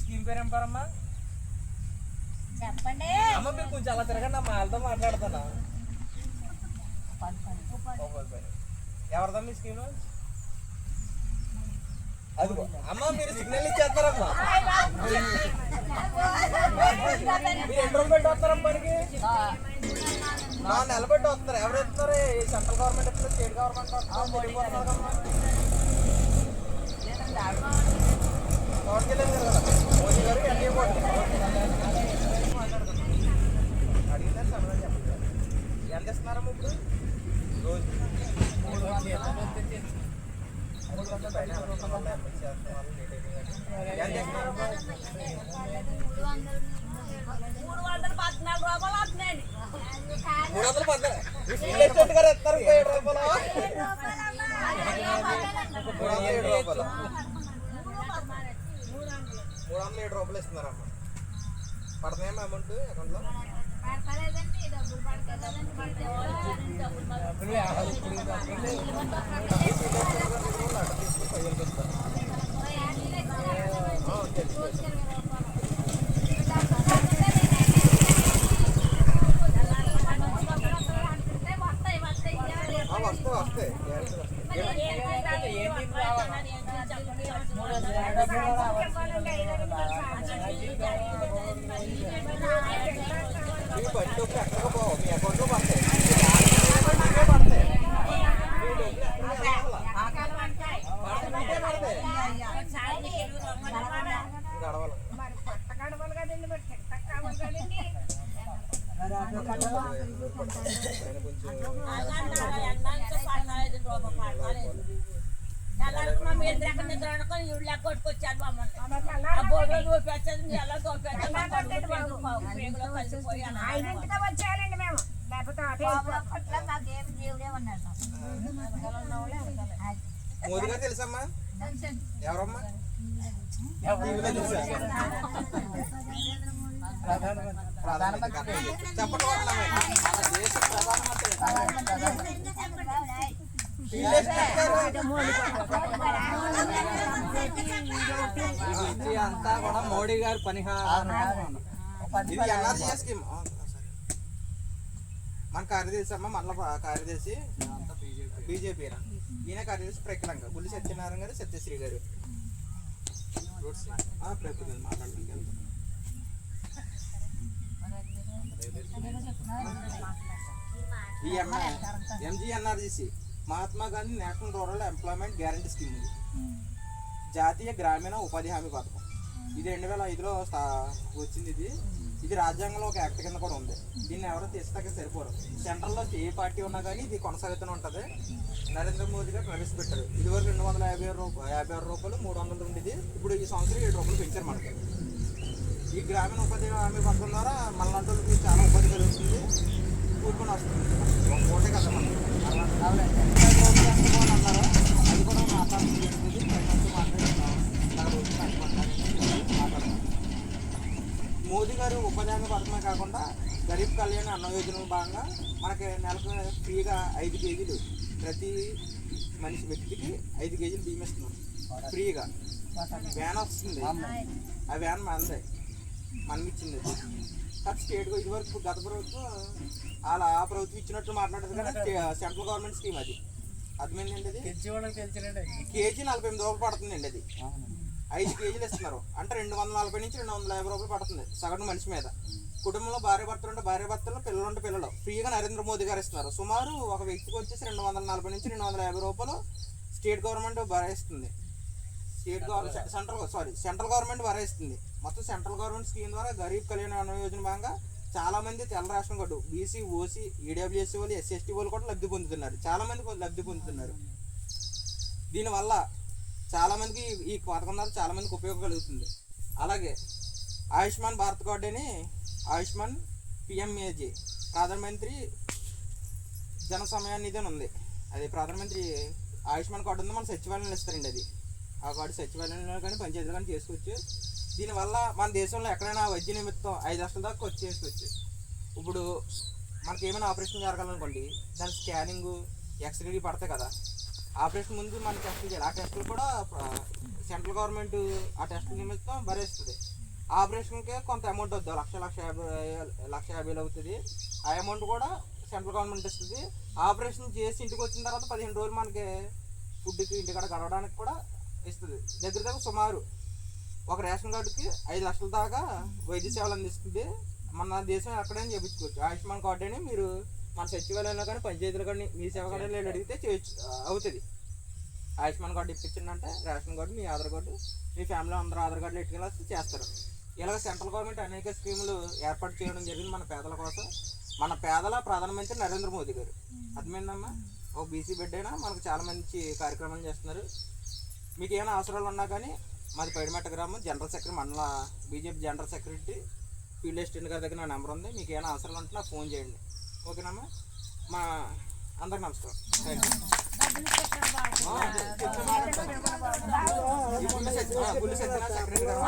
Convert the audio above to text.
Scheme పేరు ఏం పేరమ్మా? చెప్పండి అమ్మ మీరు కొంచెం అలా తిరగండి అమ్మా, వాళ్ళతో మాట్లాడుతున్నా. ఎవరిదా మీ స్కీమ్? అది అమ్మ మీరు సిగ్నల్ ఇచ్చేస్తారమ్మా. మీరు ఎన్ని రోజులు పెట్టి వస్తారమ్మా మనకి? 4 నెలలు పెట్టి వస్తారు. ఎవరు ఇస్తున్నారు? సెంట్రల్ గవర్నమెంట్ ఇస్తారు, స్టేట్ గవర్నమెంట్ వస్తారు. తోటకెళ్ళేది కదా మోదీ గారు ఎన్డీఏ పోటీ అడిగితే సరదా చెప్పండి. ఎంత ఇస్తున్నారమ్మా ఇప్పుడు? రోజు 300 పైన ఎంత ఇస్తున్నారు? 314 గారు ఇస్తారు. 7 రూపాయలు 307 రూపాయలు ఇస్తున్నారమ్మా. పడుతున్నాయమ్మా అమౌంట్ అకౌంట్లో? వస్తాయి మీ బండి ఎక్కడికి పోవు, మీ అకౌంట్లో పడతాయి. మోదీ గారు తెలుసమ్మా? ఎవరమ్మా? ప్రధానమంత్రి చెప్పండి. దేశ ప్రధానమంత్రి అంతా కూడా మోడీ గారి పనిహారం. ఇది ఎన్ఆర్జీఏ స్కీమ్. మన కార్యదర్శి అమ్మ, మళ్ళీ కార్యదర్శి బీజేపీ. ఈయన కార్యదర్శి ప్రకలంక గుల్లి సత్యనారాయణ గారు, సత్యశ్రీ గారు. మాట్లాడుతుంది ఈ MGNRGC Mahatma Gandhi national rural employment guarantee scheme ఉంది. జాతీయ గ్రామీణ ఉపాధి హామీ పథకం. ఇది 2005లో వచ్చింది. ఇది రాజ్యాంగంలో ఒక యాక్ట్ కింద కూడా ఉంది. దీన్ని ఎవరో తీస్తాక సరిపోరు. సెంట్రల్లో ఏ పార్టీ ఉన్నా కానీ ఇది కొనసాగుతూనే ఉంటుంది. నరేంద్ర మోదీ గారు ప్రవేశపెట్టారు. ఇదివరకు 256 రూపాయలు 300 ఉండేది. ఇప్పుడు ఈ సంవత్సరం 7 రూపాయలు పెంచారు మనకి. ఈ గ్రామీణ ఉపాధి హామీ పథకం ద్వారా మళ్ళీ చాలా ఉపాధి కలుగుతుంది, కూర్చొని వస్తుంది. ఒక కోటే కదా మనం అన్నారు. అది కూడా మాట్లాడుతుంది. మోదీ గారు ఉపాధి హామీ పథకమే కాకుండా గరీబ్ కళ్యాణ్ అన్న యోజన భాగంగా మనకి నెలకు ఫ్రీగా 5 కేజీలు ప్రతి మనిషి వ్యక్తికి 5 కేజీలు బియ్యం ఇస్తున్నాం ఫ్రీగా. వ్యాన్ వస్తుంది, ఆ వ్యాన్ మనదే, మనం ఇచ్చింది. అది స్టేట్ ఇదివరకు గత ప్రభుత్వం అలా ఆ ప్రభుత్వం ఇచ్చినట్టు మాట్లాడదు కానీ సెంట్రల్ గవర్నమెంట్ స్కీమ్ అది. అర్థమైందండి. అది కేజీ 48 రూపాయలు పడుతుందండి. అది 5 కేజీలు ఇస్తున్నారు అంటే 240 నుంచి 250 రూపాయలు పడుతుంది సగటు మనిషి మీద. కుటుంబంలో భార్య భర్తలు ఉంటే భార్య భర్తలు, పిల్లలు ఉంటే పిల్లలు ఫ్రీగా నరేంద్ర మోదీ గారు ఇస్తున్నారు. సుమారు ఒక వ్యక్తికి వచ్చేసి 240 నుంచి 250 రూపాయలు స్టేట్ గవర్నమెంట్ భరిస్తుంది. సెంట్రల్ గవర్నమెంట్ భరిస్తుంది. మొత్తం సెంట్రల్ గవర్నమెంట్ స్కీమ్ ద్వారా గరీబ్ కళ్యాణ్ అన్న యోజన భాగంగా చాలా మంది తెల్ల రేషన్ కార్డు, బీసీ, ఓసీ, ఈడబ్ల్యూఎస్సీ వాళ్ళు, ఎస్సీ, ఎస్టీ వాళ్ళు కూడా లబ్ధి పొందుతున్నారు. చాలా మంది లబ్ధి పొందుతున్నారు. దీనివల్ల చాలామందికి ఈ పథకం ద్వారా చాలామందికి ఉపయోగం కలుగుతుంది. అలాగే ఆయుష్మాన్ భారత్ కార్డు అని ఆయుష్మాన్ పిఎంఏజీ ప్రధానమంత్రి జన సమయ నిధి అని ఉంది. అది ప్రధానమంత్రి ఆయుష్మాన్ కార్డు ఉంది. మన సచివాలయంలో ఇస్తారండి. అది ఆ కార్డు సచివాలయంలో కానీ పంచాయతీలో కానీ చేసుకోవచ్చు. దీనివల్ల మన దేశంలో ఎక్కడైనా వైద్య నిమిత్తం 5 లక్షల దాకా వచ్చి చేసుకోవచ్చు. ఇప్పుడు మనకి ఏమైనా ఆపరేషన్ జరగాలనుకోండి, దాని స్కానింగ్, ఎక్స్రేలు పడతాయి కదా, ఆపరేషన్ ముందు మనం టెస్టులు చేయాలి. ఆ టెస్టులు కూడా సెంట్రల్ గవర్నమెంట్ ఆ టెస్టుల నిమిత్తం భరిస్తుంది. ఆపరేషన్కే కొంత అమౌంట్ అవుతుంది, లక్ష యాభై అవుతుంది. ఆ అమౌంట్ కూడా సెంట్రల్ గవర్నమెంట్ ఇస్తుంది. ఆపరేషన్ చేసి ఇంటికి వచ్చిన తర్వాత 15 రోజులు మనకి ఫుడ్కి ఇంటికాడ గడవడానికి కూడా ఇస్తుంది. దగ్గర సుమారు ఒక రేషన్ కార్డుకి 5 లక్షల దాకా వైద్య సేవలు అందిస్తుంది. మన దేశం ఎక్కడైనా చేయించుకోవచ్చు. ఆయుష్మాన్ కార్డు అని మీరు మన సచివాలయంలో కానీ పంచాయతీలో కానీ మీ సేవ కార్డు అడిగితే చేయొచ్చు, అవుతుంది. ఆయుష్మాన్ కార్డు ఇప్పించిందంటే రేషన్ కార్డు, మీ ఆధార్ కార్డు, మీ ఫ్యామిలీ అందరూ ఆధార్ కార్డులు ఎట్టుకెళ్ళి చేస్తారు. ఇలాగ సెంట్రల్ గవర్నమెంట్ అనేక స్కీములు ఏర్పాటు చేయడం జరిగింది మన పేదల కోసం. మన పేదల ప్రధానమంత్రి నరేంద్ర మోదీ గారు. అర్థమైందమ్మా? ఒక బీసీ బిడ్డ అయినా మనకు చాలా మంచి కార్యక్రమాలు చేస్తున్నారు. మీకు ఏమైనా అవసరాలు ఉన్నా కానీ మాది పైడిమెట్ట గ్రామం, జనరల్ సెక్రటరీ, మండల BJP general secretary field assistant గారి దగ్గర నా నెంబర్ ఉంది. మీకు ఏమైనా అవసరాలు ఉంటే నాకు ఫోన్ చేయండి. ఓకేనమ్మా? మా అందరికి నమస్కారం. గుళ్ళు సత్యనారాయణ సెక్రటరీ గారు